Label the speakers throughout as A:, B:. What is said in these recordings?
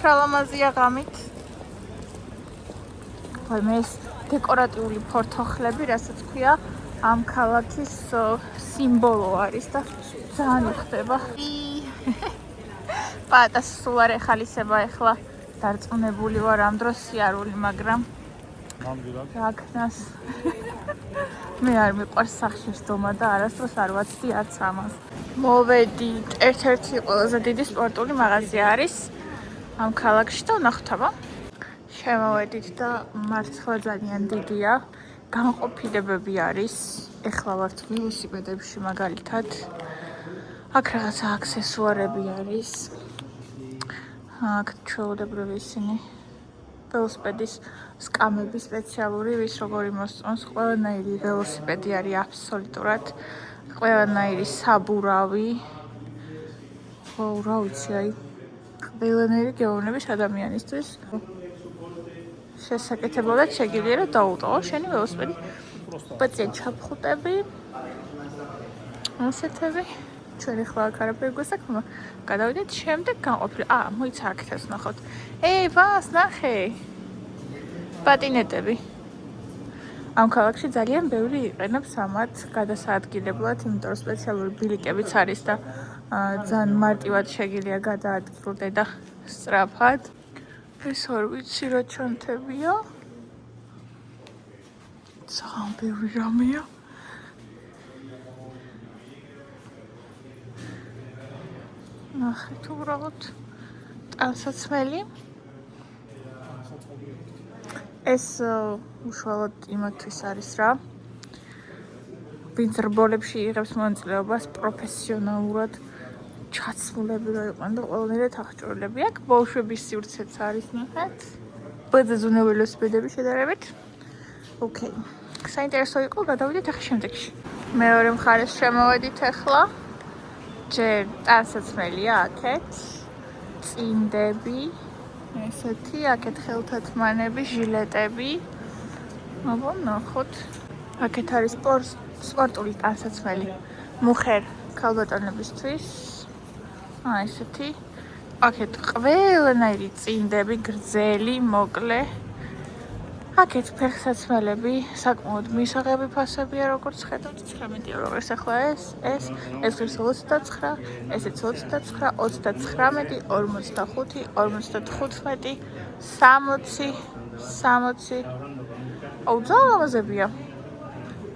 A: ხრალამაზია ღამით. აი მე ეს დეკორატიული ფორთოხლები, რასაც ქვია, ამ ქალაქის სიმბოლო არის და ძალიან უხდება. პატას სულ არ ეხალისება ახლა. დარწმუნებული ვარ ამ დროს სიარული, მაგრამ რაკნას მე არ მიყვარს სახში სდომა და არასდროს არ ვაცდი არც ამას. მოვედით, ერთ-ერთი ყველაზე დიდი სპორტული მაღაზია არის ამ ქალაქში და ვნახოთ აბა. შემოვედით და მართლა ძალიან დიდია. განყოფილებები არის. ეხლა ვართ ველოსიპედებში მაგალითად. აქ რაღაცა აქსესუარები არის. აქ ჩვეულებრივი ისინი ველოსიპედის სკამები სპეციალური, ვის როგორი მოსწონს, ყველანაირი ველოსიპედი არის აბსოლუტურად. ყველანაირი საბურავი. რა ვიცი, აი ყველანაირი გეოვნების ადამიანისთვის შესაკეთებლად შეგიძლია რომ დაუტოვო შენი ველოსიპედი. ბაცია ჩაფხუტები. ასეთები. ჩვენ ახლა აქ არაფერი გვესაქმნა. გადავიდეთ შემდეგ განყოფილება. მოიცა აქეთაც ნახოთ. ბას ნახე. პატინეტები. ამ ქალაქში ძალიან ბევრი იყენებს ამათ გადასაადგილებლად, იმიტომ რომ სპეციალური ბილიკებიც არის და ძალიან მარტივად შეგიძლია გადაადგილდე და სწრაფად. ეს არ ვიცი რა ჩანთებია. ძალიან ბევრი რამეა. ნახეთ უბრალოდ ტანსაცმელი. ეს უშუალოდ იმათთვის არის რა. ვინც რბოლებში იღებს მონაწილეობას პროფესიონალურად ჩაცმულები რო იყვნენ და ყველანაირად აღჭურვილები. აქ ბავშვების სივრცეც არის ნახეთ. ბძზუნე ველოსიპედები შედარებით. ოკეი. საინტერესო იყო, გადავიდეთ ახლა შემდეგში. მეორე მხარეს შემოვედით ახლა. ჯერ ტანსაცმელია აქეთ. წინდები. ესეთი აქეთ ხელთათმანები, ჟილეტები. აბა ნახოთ. აქეთ არის სპორტული ტანსაცმელი. მუხერ ქალბატონებისთვის. ესეთი. აქეთ ყველანაირი წინდები, გრძელი, მოკლე. აქეთ ფეხსაცმელები, საკმაოდ მისაღები ფასებია, როგორც ხედავთ, 19 ევროს ახლა ეს 29, ესეც 29, 39, 45, 55, 60, 60. ძალიან ლამაზებია.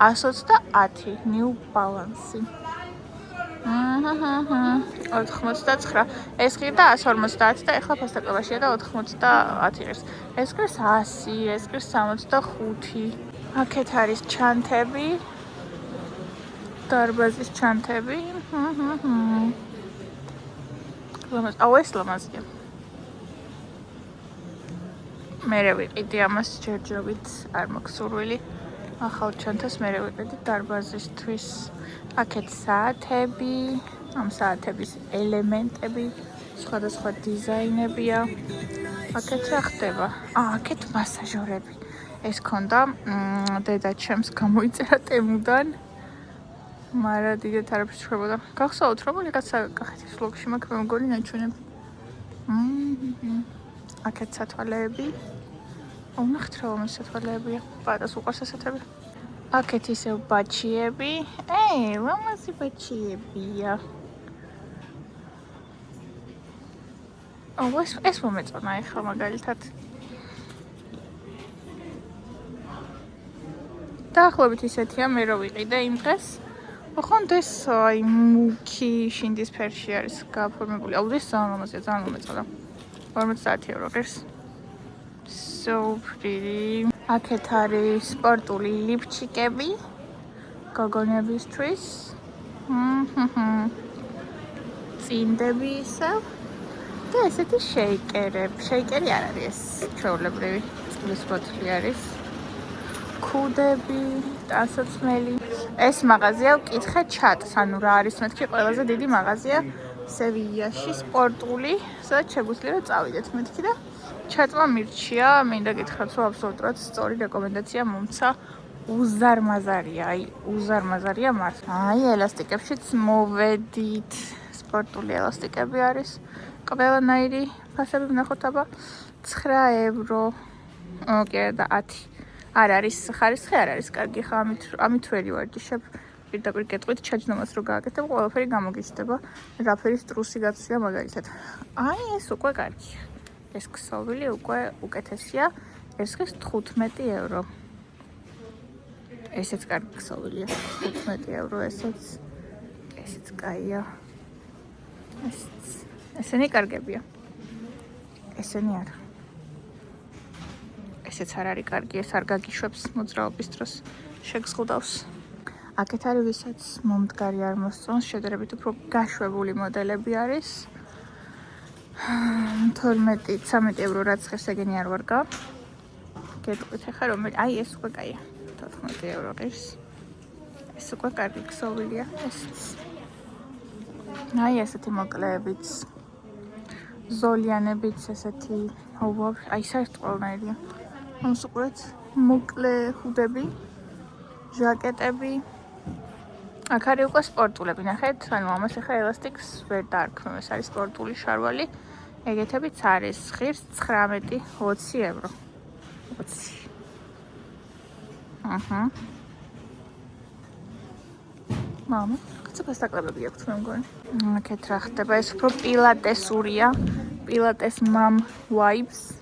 A: 120 New Balance. 89. ეს ყირდა 150 და ეხლა ფასტაკებაშია და 90 ღირს. ეს ყირს 100, ეს ყირს 65. აქეთ არის ჩანთები. დარბაზის ჩანთები. ეს ლამაზია. მერე ვიყიდი ამას ჯერჯერობით, არ მაქვს სურვილი. ახალ ჩანთას მერე ვიყიდი დარბაზისთვის. აქეთ საათები, ამ საათების ელემენტები, სხვადასხვა დიზაინებია. აქეთ რა ხდება? აქეთ მასაჟორები. ეს ქონდა დედაჩემს გამოიწერა ტემუდან. მაგრამ დიდეთ არაფერს შეხვდა. გახსოვთ რომ რაღაცა კახეთის ვლოგში მაქვს მე მგონი ნაჩვენები. აქეთ სათვალეები. ვნახეთ რა ამ სათვალეებია. პატას უყურს ასეთები. აქეთ ისევ ბაჩიები. ლამაზი ბაჩიებია. ეს მომეწონა ახლა მაგალითად. დაახლოებით ისეთია მე რო ვიყიდე იმ დღეს. ოღონდ ეს აი მუქი შინდის ფერში არის გაფორმებული. ეს ძალიან ლამაზია, ძალიან მომეწონა. 50 евро ღირს. So pretty. აქეთ არის სპორტული ლიფჩიკები გოგონებისთვის. წინდები ისევ და ესეთი შეიკერები. შეიკერი არ არის ეს ჩვეულებრივი წყლის ბოთლი არის. ქუდები, ტანსაცმელი. ეს მაღაზია ვკითხე ჩატს, ანუ რა არის მეთქი ყველაზე დიდი მაღაზია სევიაში სპორტული, სადაც შეგვიძლია რომ წავიდეთ მეთქი და ჩატმა მირჩია, მინდა გითხრათ, რომ აბსოლუტურად სწორი რეკომენდაცია მომცა. უზარმაზარია მართლა. ელასტიკებშიც მოვედით. სპორტული ელასტიკები არის. ყველანაირი ფასები ვნახოთ აბა 9 евро. კი და 10. არ არის ხარისხი, არ არის კარგი ხა ამით ვერი ვარჯიშებ. პირდაპირ კეთყვით ჩაჯდომას რო გააკეთებ, ყველაფერი გამოგიჩნდება. რაფერის ტრუსი გაცვია მაგალითად. აი ეს უკვე კარგი. ეს ქსოვილი უკვე უკეთესია. ეს ხის 15 евро. ესეც კარგი ქსოვილია. 15 евро ესეც კაია. ესენი კარგებია. ესენი არა. ესეც არ არის კარგი, ეს არ გაგიშვებს მოძრაობის დროს შეგზღუდავს. აქეთ არის ვისაც მომდგარი არ მოსწონს, შედარებით უფრო გაშვებული მოდელები არის. 12-13 евро რაც ხეს ეგენი არ ვარგა. გეტყვით ახლა რომ აი ეს უკვე კაია. 14 евро ღირს. ეს უკვე კარგი ქსოვილია, ესეც. აი ესეთი მოკლეებით. ზოლიანებით ესეთი აი საერთოდ ყველანაირია. ამას უყურეთ მოკლე ხუდები, ჟაკეტები. აქ არის უკვე სპორტულები, ნახეთ, ანუ ამას ახლა ელასტიკს ვერ დაარქმევ, ეს არის სპორტული შარვალი. ეგეთებიც არის ღირს 19-20 евро. 20. აჰა. მამა, კაცო დასაკლებები აქვს მე მგონი. აქეთ რა ხდება, ეს უფრო პილატესურია. პილატეს mom vibes.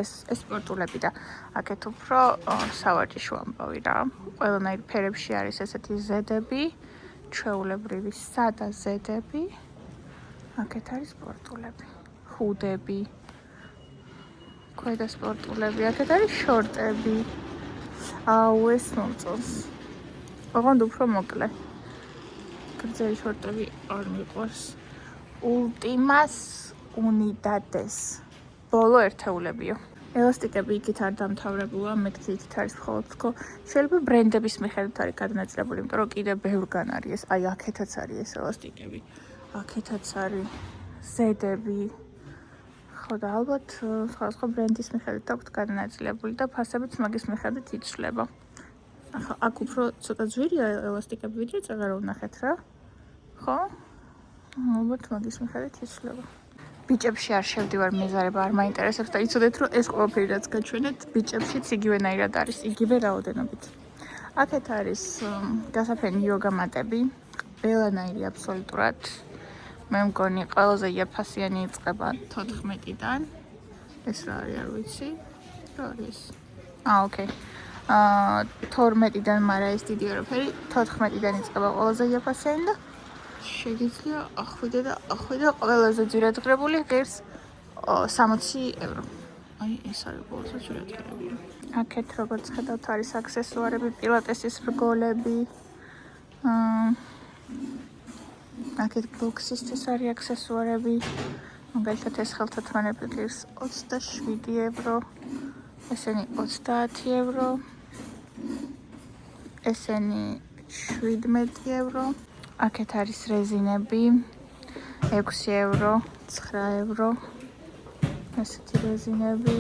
A: ეს სპორტულები და აქეთ უფრო სავარჯიშო ამბავი რა. ყველანაირ ფერებში არის ესეთი ზედები, ჩვეულებრივი სადა ზედები. აქეთ არის სპორტულები, ხუდები. ქვედა სპორტულები, აქეთ არის შორტები. აუ ეს მომწონს. ოღონდ უფრო მოკლე. გრძელი შორტები არ მიყვარს. Ultimas unidades. ბოლო ერთეულებიო. ელასტიკები იქით არ დამთავრებულა, მეთქი იქით არის მხოლოდ თქო. შეიძლება ბრენდების მიხედვით არის გადანაწილებული, იმიტომ რომ კიდე ბევრგან არის ეს. აი აქეთაც არის ეს ელასტიკები. აქეთაც არის ზედები. ხო და ალბათ სხვადასხვა ბრენდის მიხედვით აქვთ გადანაწილებული და ფასებიც მაგის მიხედვით იცვლება. ახლა აქ უფრო ცოტა ძვირია ელასტიკები, ვიდრე წაღარო ვნახეთ რა. ხო? ალბათ მაგის მიხედვით იცვლება. ბიჭებში არ შევდივარ, მეზარება არ მაინტერესებს და იცოდეთ რომ ეს ყველაფერი რაც გაჩვენეთ, ბიჭებშიც იგივენაირად არის, იგივე რაოდენობით. აქეთ არის გასაფენი იოგა მატები, ყველანაირი აბსოლუტურად. მე მგონი ყველაზე იაფასიანი იწყება 14-დან. ეს რა არის, არ ვიცი. რა არის? ოკეი. 12-დან, მაგრამ ეს დიდი არაფერი, 14-დან იწყება ყველაზე იაფასიანი და შეგიძლია ახვიდე და ყველაზე ძირადღირებული ღირს 60 евро. აი ეს არის ყველაზე ძირადღირებული. აქეთ როგორც ხედავთ არის აქსესუარები, პილატესის რგოლები. აქეთ ბოქსისთვის არის აქსესუარები. მაგალითად ეს ხელთათმანები ღირს 27 евро. ესენი 30 евро. ესენი 17 евро. აქეთ არის რეზინები 6 евро, 9 евро. ესეთი რეზინები.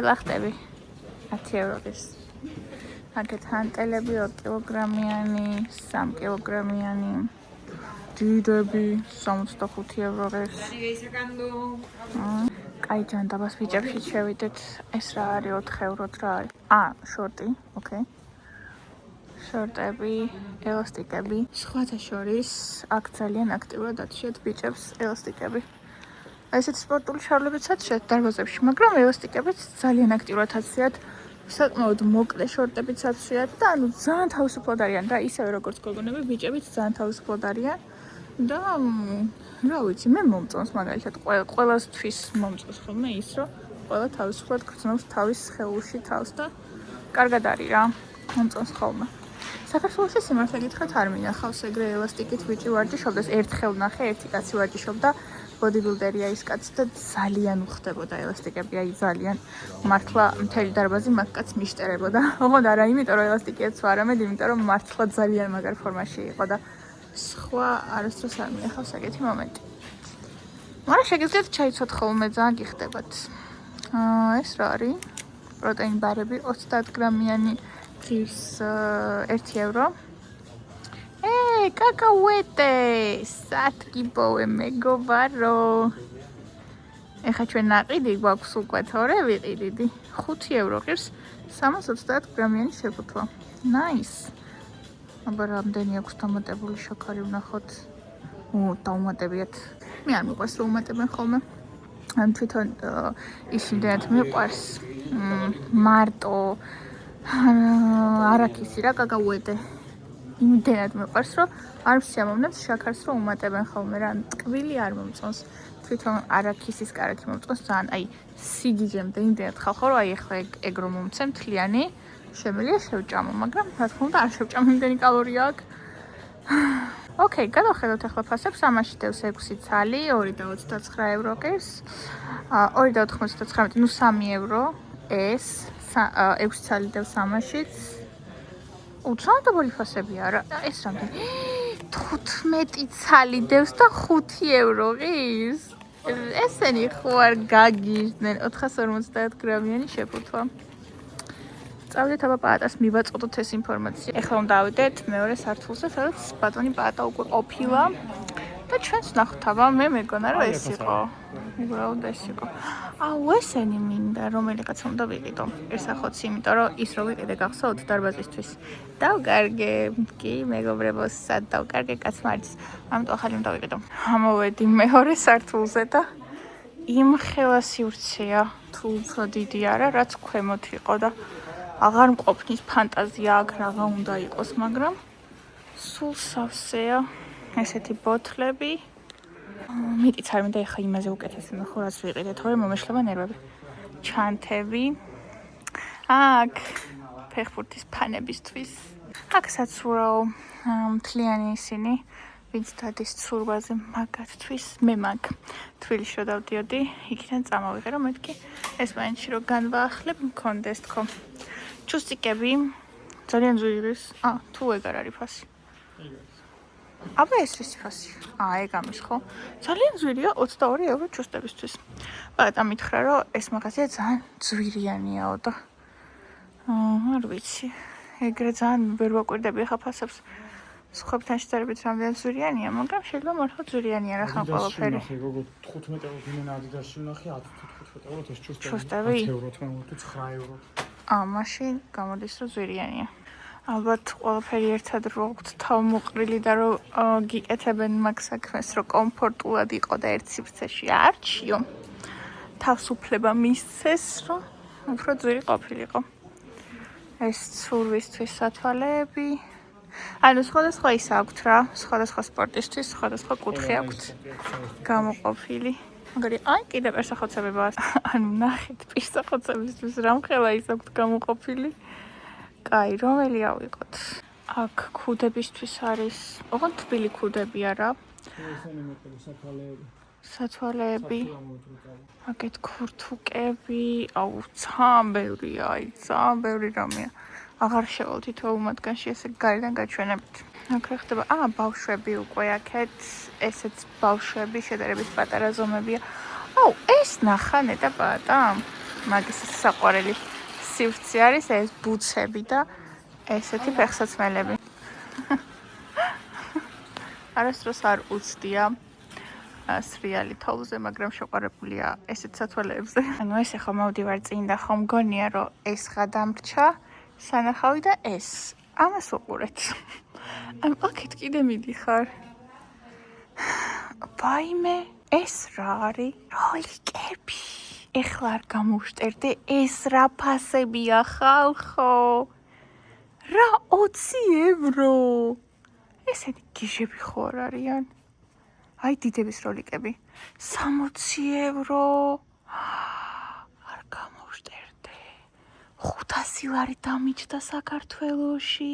A: ლახტები 10 евро ღირს. აქეთ ჰანტელები 2 კილოგრამიანი, 3 კილოგრამიანი. დიდები 65 евро ღირს. კაი ჯანდაბას ბიჭებში შევიდეთ. ეს რა არის 4 ევროთ რა არის? შორტი, ოკეი. შორტები, ელასტიკები. სხვათა შორის აქ ძალიან აქტიურად ათშიათ ბიჭებს ელასტიკები. ესეთი სპორტული შარვლებიც ათშიათ დარბაზებში, მაგრამ ელასტიკებიც ძალიან აქტიურად ათშიათ. საკმაოდ მოკლე შორტებიც ათშიათ და ანუ ძალიან თავისუფლად არიან და ისევე როგორც გოგონები, ბიჭებიც ძალიან თავისუფლად არიან. და რა ვიცი, მე მომწონს მაგალითად ყველასთვის მომწონს ხოლმე ის, რომ ყველა თავისუფლად გრძნობს თავის სხეულში თავს და კარგად არის რა. მომწონს ხოლმე. საქართველოში სიმართლე გითხრათ არ მინახავს ეგრე ელასტიკით ბიჭი ვარჯიშობდეს, ერთხელ ნახე, ერთი კაცი ვარჯიშობდა, ბოდიბილდერია ის კაცი და ძალიან უხდებოდა ელასტიკები, აი ძალიან მართლა მთელი დარბაზი მაგ კაცს მიშტერებოდა. ოღონდ არა იმიტომ რომ ელასტიკიაც ვარამედ, იმიტომ რომ მართლა ძალიან მაგარ ფორმაში იყო და სხვა არასდროს არ მინახავს ეგეთი მომენტი. მაგრამ შეგიძლიათ ჩაიცვათ ხოლმე, ძალიან გიხდებათ. ეს რა არის? პროტეინ ბარები 30 გრამიანი ღირს 1 евро. კაკაუეტე სათგიბოვე მეგობარო ეხა ჩვენ ნაყიდი გვაქვს უკვე თორე ვიყიდიდი 5 ევრო ღირს 330 გრამიანი შეკუთვა ნაის აბა რამდენი აქვს დამატებული შაქარი ვნახოთ დაუმატებიათ მე არ მიყვარს რომ უმატებენ ხოლმე ან თვითონ ისინდენად მიყვარს მარტო არაქისი რა კაკაუეტე იმდენად მიყვარს რომ არ ვსიამოვნებს შაქარს რომ უმატებენ ხოლმე რა ტკბილი არ მომწონს თვითონ არაქისის კარაქი მომწონს ძალიან აი სიგიჟემდე იმდენად ხალხო რომ აი ახლა ეგ რომ მომცე მთლიანი შემიძლია შევჭამო მაგრამ რა თქმა უნდა არ შევჭამო იმდენი კალორია აქვს ოკეი გადავხედოთ ახლა ფასებს ამაში დევს 6 ცალი 2.29 ევრო კერს 2.99 ნუ 3 ევრო ეს 6 ცალი დევს ამაშიც უცნაური ფასებია რა ეს რამდენი 15 ცალი დევს და 5 ევრო ღირს ესენი ხო არ გაგიჟდნენ 450 გრამიანი შეფუთვა წავიდეთ აბა პაატას მივაწყდოთ ეს ინფორმაცია ეხლა უნდა ავიდეთ მეორე სართულზე სადაც ბატონი პაატა უკვე ყოფილა და ჩვენც ნახოთ აბა მე მეგონა რომ ეს იყო უბრალოდ ეს იყო აუ ესენი მინდა რომელიღაც უნდა ვიყიდო ესახოც იმიტომ რომ ის რო ვიყიდე გახსოვთ დარბაზისთვის დავკარგე კი მეგობრებო სად დავკარგე კაცმარიც ამიტომ ახალი უნდა ვიყიდო ამოვედი მეორე სართულზე და იმ ხელა სივრცეა თუ უფრო დიდი არა რაც ქვემოთ იყო და აღარ მყოფნის ფანტაზია აქ რაღა უნდა იყოს მაგრამ სულ სავსეა ესეთი ბოთლები მეტიც არ მინდა ეხა იმაზე უკეთესი ნახო რაც ვიყიდე თორე მომეშლება ნერვები ჩანთები აქ ფეხბურთის ფანებისთვის აქ საცურაო მთლიანი ისინი ვინც დადის ცურვაზე მაგათთვის მე მაგ თბილისში რო დავდიოდი იქიდან წამოვიღე რომ მეთქი ეს მაინცი რო განვაახლებ მქონდეს თქო ჩუსტიკები ძალიან ძვირის თუ ეგ არ არის ფასი აბა ეს ის ფასი ეგ ამის ხო ძალიან ძვირია 22 ევრო ჩუსტებისთვის პატა მითხრა რომ ეს მაღაზია ძალიან ძვირიანიაო და არ ვიცი ეგრე ძალიან ვერ ვაკვირდები ხა ფასებს სხვებთან შედარებით რამდენი ძვირიანია მაგრამ შეიძლება მართლა ძვირიანია რა ხან ყველაფერი
B: 15 ევრო გინენა ადიდასში ნახე 10-15 ევრო ეს
A: ჩუსტები
B: 10 ევრო 9 ევრო
A: მაშინ გამოდის რომ ძვირიანია ალბათ ყველაფერი ერთად რო აქვთ თავმოყრილი და რომ გიკეთებენ მაგ საქმეს რომ კომფორტულად იყო და ერთ სივრცეში არჩიო თავისუფლება მისცეს რომ უფრო ძვირი ყოფილიყო ეს ცურვისთვის სათვალეები ანუ სხვადასხვა ის აქვთ რა სხვადასხვა სპორტისთვის სხვადასხვა კუთხე აქვთ გამოყოფილი მაგარი აი კიდე პირსახოცებებია ანუ ნახეთ პირსახოცებისთვის რამხელა ის აქვთ გამოყოფილი კაი რომელი ავიღოთ აქ ქუდებისთვის არის ოღონდ თბილი ქუდები არა
B: ესენი მეტყვი
A: სათვალეები აგეთ ქურთუკები აუ ძალიან ბევრი რამეა აღარ შევალ თითოეულ მათგანში ესე გარედან გაჩვენებით აქ რა ხდება ბავშვები უკვე აქეთ ესეც ბავშვები შედარებით პატარა ზომებია აუ ეს ნახანე და პატა მაგის საყვარელი სივრცე არის ეს ბუცები და ესეთი ფეხსაცმელები არასდროს არ უცდია სრიალი თოვლზე მაგრამ შეყვარებულია ესეთ სათვალეებზე ანუ ეს ახლა მოვდივარ წინ და ხომ მგონია რომ ეს გადამრჩა სანახავი და ეს ამას უყურეთ ანუ აქეთ კიდე მიდიხარ ვაიმე ეს რა არის როლიკები ეხლა არ გამოვშტერდე ეს რა ფასებია ხალხო რა 20 ევრო ესეთი გიჟები ხო არ არიან აი დიდების როლიკები 60 ევრო არ გამოვშტერდე 500 ლარი დამიჯდა საქართველოში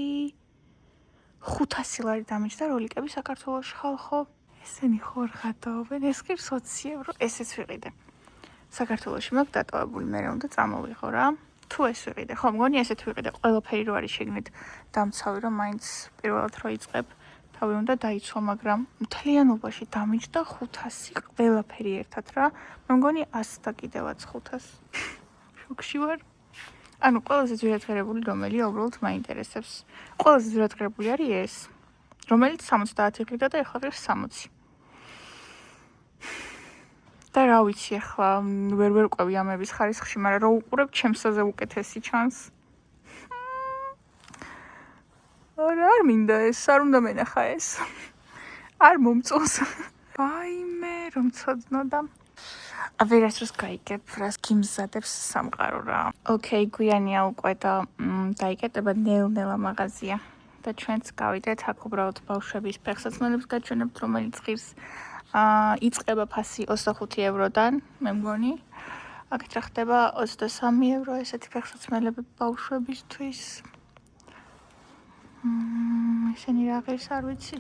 A: 500 ლარი დამიჯდა როლიკები საქართველოში ხალხო ესენი ხო არ ხატავენ ეს კი 20 ევრო ესეც ვიყიდე საქართველოში მაქვს დატოვებული მე უნდა წამოვიღო რა თუ ეს ვიყიდე ხო მგონი ესეთ ვიყიდე ყველაფერი რო არის შეგნით დამცავი რომ მაინც პირველად რო იწყებ თავი უნდა დაიცვა მაგრამ მთლიანობაში დამიჯდა 500 ყველაფერი ერთად რა მე მგონი 100 და კიდევაც 500 შოქში ვარ ანუ ყველაზე ძვირადღირებული რომელია უბრალოდ მაინტერესებს ყველაზე ძვირადღირებული არის ეს რომელიც 70 იყვიდა და ეხლა ღირს 60. და რა ვიცი ახლა ვერ ყვევი ამების ხარისხში, მაგრამ რო უყურებ ჩემსაზე უკეთესი ჩანს. არ მინდა ეს, არ უნდა მენახა ეს. არ მომწონს. ვაიმე, რომ ცოდნა და ვერასდროს გაიგებ, რას გიმზადებს სამყარო რა. ოკეი, გვიანია უკვე და დაიკეტება ნელ-ნელა მაღაზია. და ჩვენც გავიდეთ აქ უბრალოდ ბავშვების ფეხსაცმელებს გაჩვენებთ, რომელიც ღირს იწყება ფასი 25 ევროდან, მე მგონი. აქეთ რა ხდება 23 евро ესეთი ფეხსაცმელები ბავშვებისთვის. ისინი რა ღირს არ ვიცი.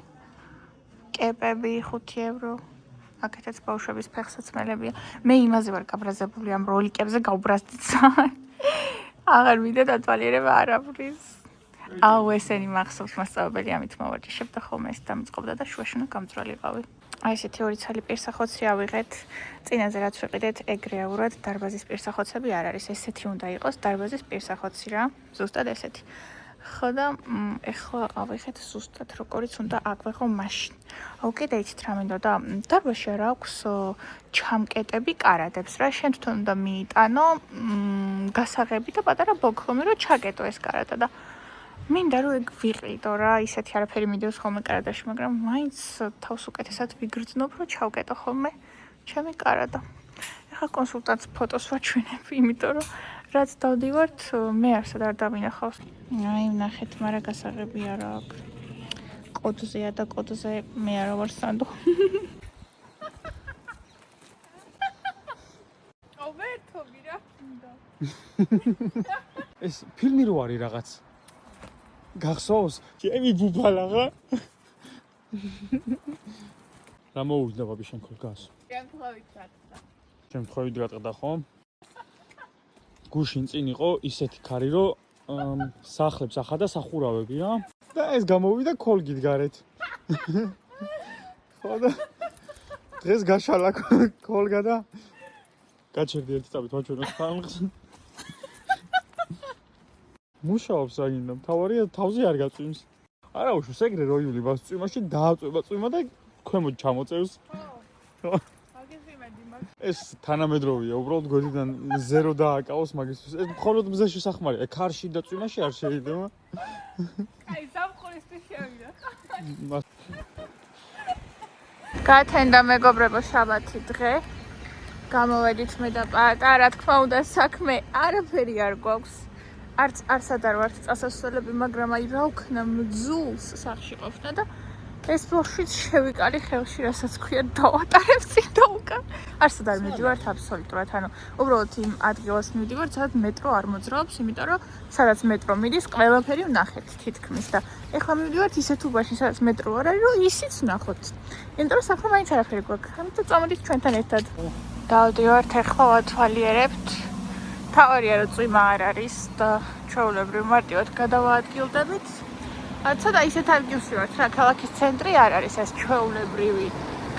A: კეპები 5 евро. აქეთაც ბავშვების ფეხსაცმელებია. მე იმაზე ვარ გაბრაზებული ამ როლიკებზე გავბრაზდიცა. აღარ მინდა დათვალიერება არაფრის. აუ ესენი მახსოვს მასწავლებელი ამით მოვაჭიშებდა ხოლმე ეს დამიწყობდა და შუაში უნდა გამძვრალიყავი. აი ესეთი ორი ცალი პირსახოცი ავიღეთ. წინაზე რაც ვიყიდეთ ეგრეაურად დარბაზის პირსახოცები არ არის. ესეთი უნდა იყოს დარბაზის პირსახოცი რა. ზუსტად ესეთი. ხო და ეხლა ავიღეთ ზუსტად როგორიც უნდა აგვეღო მაშინ. კიდე იცით რა მინდოდა? დარბაზში არ აქვს ჩამკეტები კარადებს რა. შენ თვითონ უნდა მიიტანო გასაღები და პატარა ბოქლომი რომ ჩაკეტო ეს კარადა და მინდა რომ ეგ ვიყიდო რა, ისეთი არაფერი მიდევს ხოლმე კარადაში, მაგრამ მაინც თავს უკეთესად ვიგრძნობ, რომ ჩავკეტო ხოლმე ჩემი კარადა. ეხლა კონსულტანტს ფოტოს ვაჩვენებ, იმიტომ რომ რაც დავდივართ, მე არსად არ დამინახავს. აი, ნახეთ, მაგრამ გასაღები არა აქვს. კოდზეა და კოდზე მე არა ვარ სანდო. ოვერთობი რა.
B: ეს ფილმი რო არის რაღაც. გახსოვს? ჩემი ბუბალაღა. რა მოუვიდა ბაბი შენ ხოლგას?
A: შემთხვევით გატყდა.
B: შემთხვევით გატყდა ხო? გუშინ წინ იყო ისეთი ქარი რომ სახლებს ახადა სახურავები რა. და ეს გამოვიდა ქოლგით გარეთ. ხო და დღეს გაშალა ქოლგა და გაჩერდი ერთი წამით ვაჩვენოს ხალხს. მუშაობს აგინდა, თავარია თავზე არ გაწვიმს. არა უშო, ეგრე რო ივლიბას წვიმაში დააწვება წვიმა და ქვემოთ ჩამოწევს. ხო. ეს თანამედროვეა, უბრალოდ გვერდიდან 0 დააკავოს მაგისთვის. ეს მხოლოდ მზეში სახმარია, ქარში და წვიმაში არ შეიძლება.
A: აი, სამყურისთვის შევიდა. გათენდა მეგობრებო შაბათი დღე. გამოვედით მე და პატა, რა თქმა უნდა, საქმე არაფერი არ გვაქვს. არცად არ ვართ წასასვლელები, მაგრამ აი რა ვქნა მძულს სახში ყოფნა და ეს ბოშიც შევიკალი ხელში, რასაც ქვია დავატარებ წინ და უკან. არცად არ მივდივართ აბსოლუტურად, ანუ უბრალოდ იმ ადგილას მივდივართ, სადაც მეტრო არ მოძრაობს, იმიტომ რომ სადაც მეტრო მიდის, ყველაფერი ვნახეთ თითქმის და ეხლა მივდივართ ისეთ უბანში, სადაც მეტრო არ არის, რომ ისიც ვნახოთ. იმიტომ რომ საქმე მაინც არაფერი გვაქვს. ამიტომ წამოდით ჩვენთან ერთად. დავდივართ, ეხლა ვათვალიერებთ. თავარია რომ წვიმა არ არის და ჩვეულებრივ მარტივად გადავაადგილდებით. ცოტა ისეთ ადგილში ვართ რა, ქალაქის ცენტრი არ არის ეს ჩვეულებრივი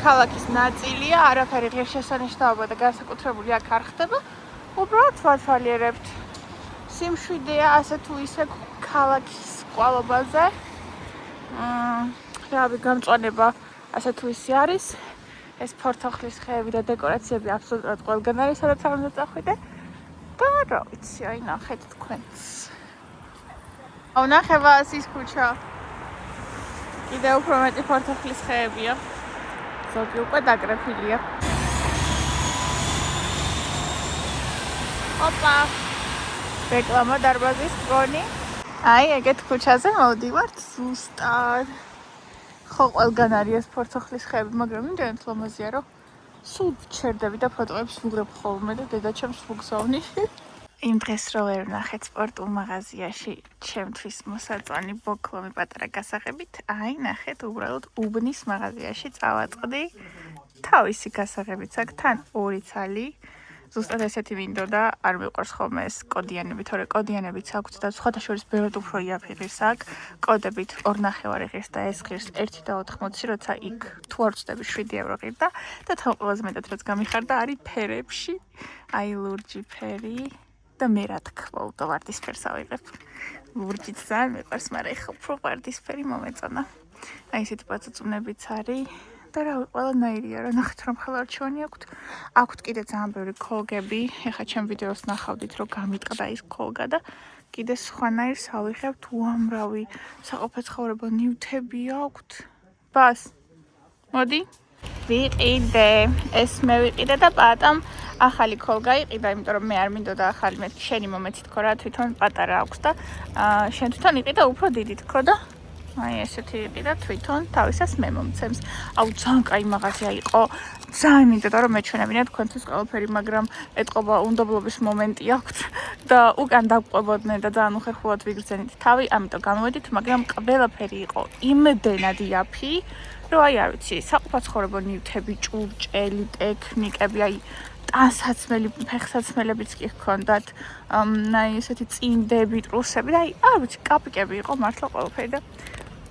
A: ქალაქის ნაწილია, არაფერი ღირსშესანიშნაობა და განსაკუთრებული აქ არ ხდება. უბრალოდ ვათვალიერებთ. სიმშვიდეა ასე თუ ისე ქალაქის ყვალობაზე. რავი, გამწვანება ასე თუ ისე არის. ეს ფორთოხლის ხეები და დეკორაციები აბსოლუტურად ყველგან არის, სადაც არ უნდა წახვიდე. და რა ვიცი, აი ნახეთ თქვენც. აუ ნახე ვასის ქუჩა. კიდე უფრო მეტი ფორთოხლის ხეებია. ზოგი უკვე დაკრეფილია. ოპა. რეკლამა დარბაზის მგონი. აი ეგეთ ქუჩაზე მოვდივართ ზუსტად. ხო ყველგან არის ეს ფორთოხლის ხეები, მაგრამ იმდენად ლამაზია რომ სულ ჩერდები და ფოტოებს ვუღებ ხოლმე და დედაჩემს ვუგზავნი. იმ დღეს რო ვერ ვნახეთ სპორტულ მაღაზიაში ჩემთვის მოსაწვანი ბოქლომი პატარა გასაღებით, აი ნახეთ უბრალოდ უბნის მაღაზიაში წავაწყდი. თავისი გასაღებიც აქვს, თან ორი ცალი. ზუსტად ესეთი მინდოდა, არ მიყვარს ხოლმე ეს კოდიანები, თორე კოდიანებიც აქვს და სხვათა შორის ბევრად უფრო იაფი ღირს აქვს. კოდებით 2.5 ღირს და ეს ღირს 1.80, როცა იქ თუ არ ვწდები 7 евро ღირდა და თან ყველაზე მეტად რაც გამიხარდა არის ფერებში. აი ლურჯი ფერი და მე რა თქმა უნდა ვარდისფერს ავიღებ. ვურჯიც ძალიან მიყვარს, მაგრამ ეხლა უფრო ვარდისფერი მომეწონა. აი ესეთი პაწაწუნებიც არის და რა ყველანაირია რა ნახეთ რომ ხელარჩევანი აქვთ. აქვთ კიდე ძალიან ბევრი ქოლგები. ეხლა ჩემ ვიდეოს ნახავდით რომ გამიტყდა ის ქოლგა და კიდე სხვანაირს ავიღებთ უამრავი საყოფაცხოვრებო ნივთები აქვთ. ბას. მოდი. ვიყიდე. ეს მე ვიყიდე და პატამ ახალი ქოლგა იყიდა, იმიტომ რომ მე არ მინდოდა ახალი, მე შენი მომეცი თქო რა, თვითონ პატარა აქვს და შენ თვითონ იყიდა უფრო დიდი თქო და აი ესეთი იყიდა თვითონ, თავისას მე მომცემს. აუ ძალიან კაი მაღაზია იყო. ძალიან მინდოდა რომ მეჩვენებინა თქვენთვის ყველაფერი, მაგრამ ეტყობა უნდობლობის მომენტი აქვს და უკან დავყვებოდნენ და ძალიან უხერხულად ვიგრძენით თავი, ამიტომ გამოვედით, მაგრამ ყველაფერი იყო იმდენად იაფი, რომ აი არ ვიცი, საყოფაცხოვრებო ნივთები, ჭურჭელი, ტექნიკები, აი ტანსაცმელი, ფეხსაცმელებიც კი ჰქონდათ, აი ესეთი წინდები, ტრუსები და აი არ ვიცი, კაპიკები იყო მართლა ყველაფერი და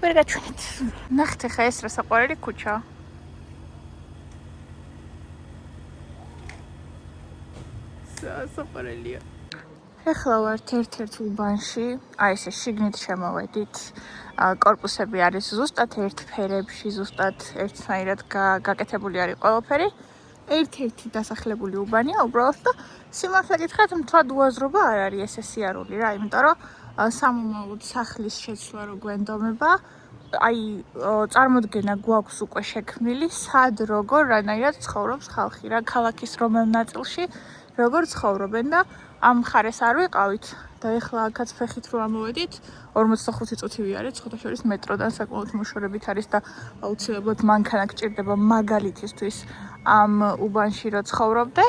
A: ვერ გაჩვენეთ. ნახეთ ახლა ეს რა საყვარელი ქუჩაა. საყვარელია. ეხლა ვართ ერთ-ერთ უბანში, აი ესე შიგნით შემოვედით. კორპუსები არის ზუსტად ერთ ფერებში, ზუსტად ერთნაირად გაკეთებული არის ყველაფერი. ერთ-ერთი დასახლებული უბანია უბრალოდ და სიმართლე გითხრათ, მთლად უაზრობა არ არის ესე სიარული რა, იმიტომ რომ სამომავლოდ სახლის შეცვლა რო გვენდომება, აი წარმოდგენა გვაქვს უკვე შექმნილი, სად როგორ რანაირად ცხოვრობს ხალხი რა, ქალაქის რომელ ნაწილში როგორ ცხოვრობენ და ამ მხარეს არ ვიყავით და ეხლა აქაც ფეხით რო ამოვედით 45 წუთი ვიარეთ, სხვათა შორის მეტროდან საკმაოდ მოშორებით არის და აუცილებლად მანქანა გჭირდება მაგალითისთვის ამ უბანში რო ცხოვრობდე.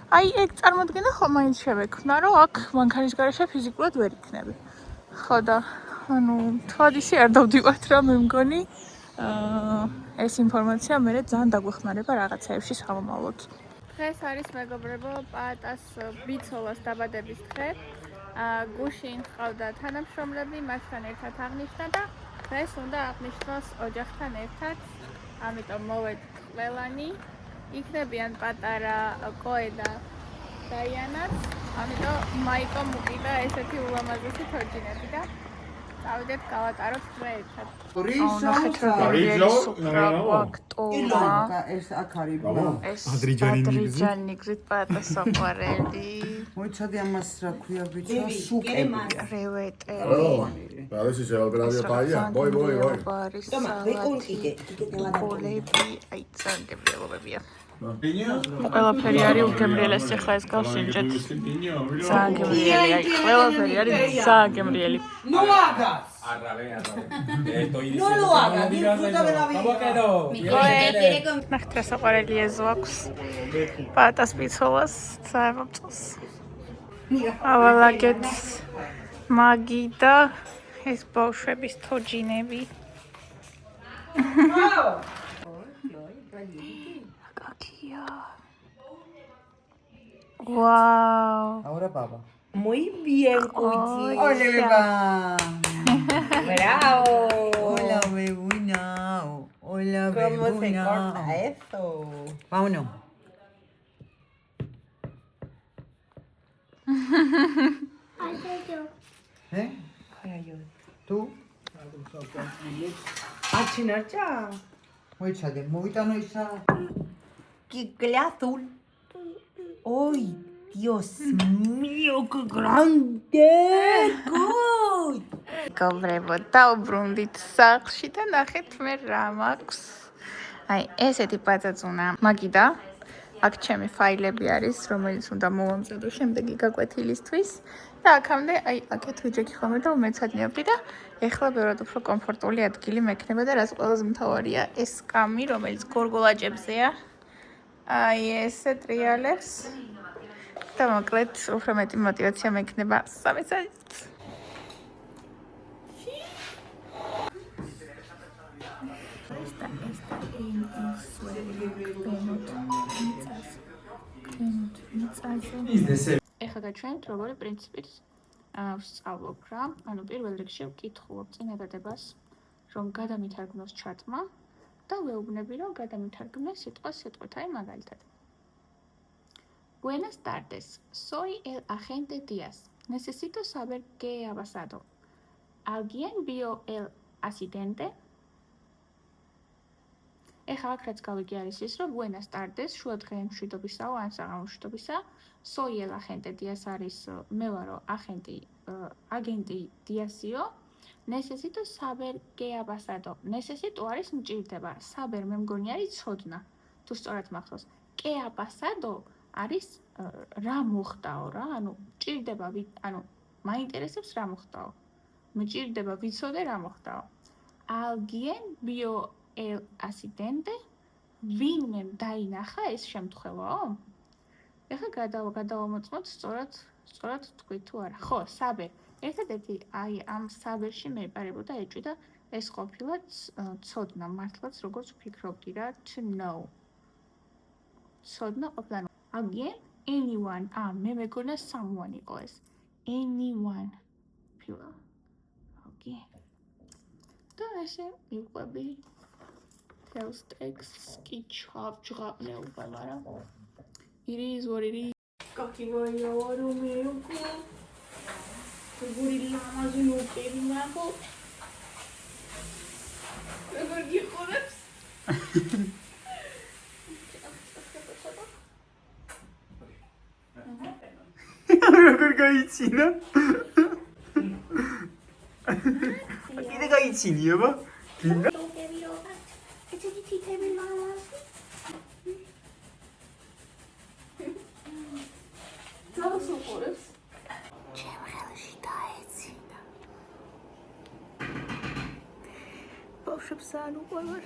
A: აი ეგ წარმოდგენა ხომ მაინც შევექმნა, რომ აქ მანქანის გარეშე ფიზიკურად ვერ იქნები. ხო და ანუ თქვათ ისე არ დავდივართ რა მე მგონი. ეს ინფორმაცია მე ძალიან დაგვეხმარება რაღაცეებში სამომავლოდ. დღეს არის მეგობრებო პაატას ბიცოლას დაბადების დღე. გუშინ ჰყავდა თანამშრომლები, მასთან ერთად აღნიშნა და დღეს უნდა აღნიშნოს ოჯახთან ერთად. ამიტომ მოვედით ყველანი. იქნებიან პატარა კოე და დაიანაც. ამიტომ მაიკომ უკიდა ესეთი ულამაზესი თორჯინები და წავიდეთ გავატაროთ დღე ერთად. ნახეთ როგორი სუფრა გვაქვს.
C: ეს აქ არის
A: ეს ადრიჯანი გზით პატა საყვარელი.
C: მოიცადე ამას რა ქვია ბიჭო, სუკები,
A: რევეტერი.
D: Vale, si se va a operar de paella. Voy.
C: Toma, ve con Quique te va a dar.
A: კოლები, აი წანგებიელობებია. ყველაფერი არის უგემრიელესი, ახლა ეს გავშინჯეთ. ძალიან გემრიელი, აი ყველაფერი არის ძალიან გემრიელი.
C: No hagas.
E: Estoy
C: No lo hagas, disfruta de la vida.
A: ნახეთ რა საყვარელი ეზო აქვს. პატას ბიცოლას ძალიან მომწონს. ავალაგეთ მაგი და ეს ბავშვების თოჯინები. Какие. Вау.
C: Ahora baba.
F: Muy bien, Cuchi.
C: Ole beba.
F: Bravo.
C: Hola bebuna. Hola
F: ¿Cómo se
C: bebuna.
F: corta eso?
C: Vámonos. ¿Eh? ¿Tú?
F: ¿A chinarcha?
C: მოიცადე, მოვიტანო ისა.
F: ¡Qué azul! ¡Ay, Dios mío, qué grande! ¡Good!
A: გობრებო, დაუბრუნდით სახლში და ნახეთ მე რა მაქვს. აი, ესეთი პაწაწუნა მაგიდა. აქ ჩემი ფაილები არის, რომელიც უნდა მოვამზადო შემდეგი გაკვეთილისთვის. და აქამდე აი აქეთ ვიჯექი ხოლმე და უმეცადნიობდი და ეხლა ბევრად უფრო კომფორტული ადგილი მექნება და რაც ყველაზე მთავარია ეს კამი, რომელიც გორგოლაჭებზეა. აი ესე ტრიალებს. და მოკლედ უფრო მეტი мотиваცია მექნება სამეცადით. ეხლა გაჩვენეთ როგორი პრინციპით ვსწავლობ რა. ანუ პირველ რიგში ვკითხულობ წინადადებას, რომ გადამითარგმნოს ჩატმა და ვეუბნები, რომ გადამითარგმნე სიტყვას-სიტყვით, აი მაგალითად. Buenas tardes. Soy el agente Díaz. Necesito saber qué ha pasado. alguien vio el accidente? ეხლა აქ რაც გავიგე არის ის, რომ buenas tardes, შუადღე მშვიდობისაო ან საღამო მშვიდობისა. Soy el agente Díaz არის მე ვარო აგენტი Díazio. Necesito saber qué ha pasado. Necesito არის მჭირდება. Saber მე მგონი არის ცოდნა. თუ სწორად მახსოვს. Qué ha pasado არის რა მოხდაო რა, ანუ მჭირდება, ანუ მაინტერესებს რა მოხდაო. მჭირდება ვიცოდე რა მოხდაო. Alguien vio el accidente? ვინმე დაინახა ეს შემთხვევაო? ეხლა გადავამოწმოთ სწორად თქვი თუ არა. ხო, saber. ერთადერთი აი ამ saber-ში მეპარებოდა ეჭვი და ეს ყოფილა ცოდნა, მართლაც როგორც ვფიქრობდი რა, to know. ცოდნა ყოფილა. Again, anyone. მე მეგონა someone იყო ეს. Anyone. Plural. Okay. და ესე მიყვები tells text კი ჩავჯღაბნეობა, მაგრამ it is what it is. Какие ворумеюку. Гурила мазину перемагу. როგორ გიყურებს?
B: როგორ გაიცინა? კიდე გაიცინება? გინდა?
A: ეცეთი თითები მამას. ძაღლს უყურებს? ჩემ ხელში დაეცინა. ბავშვებს არ უყურებ.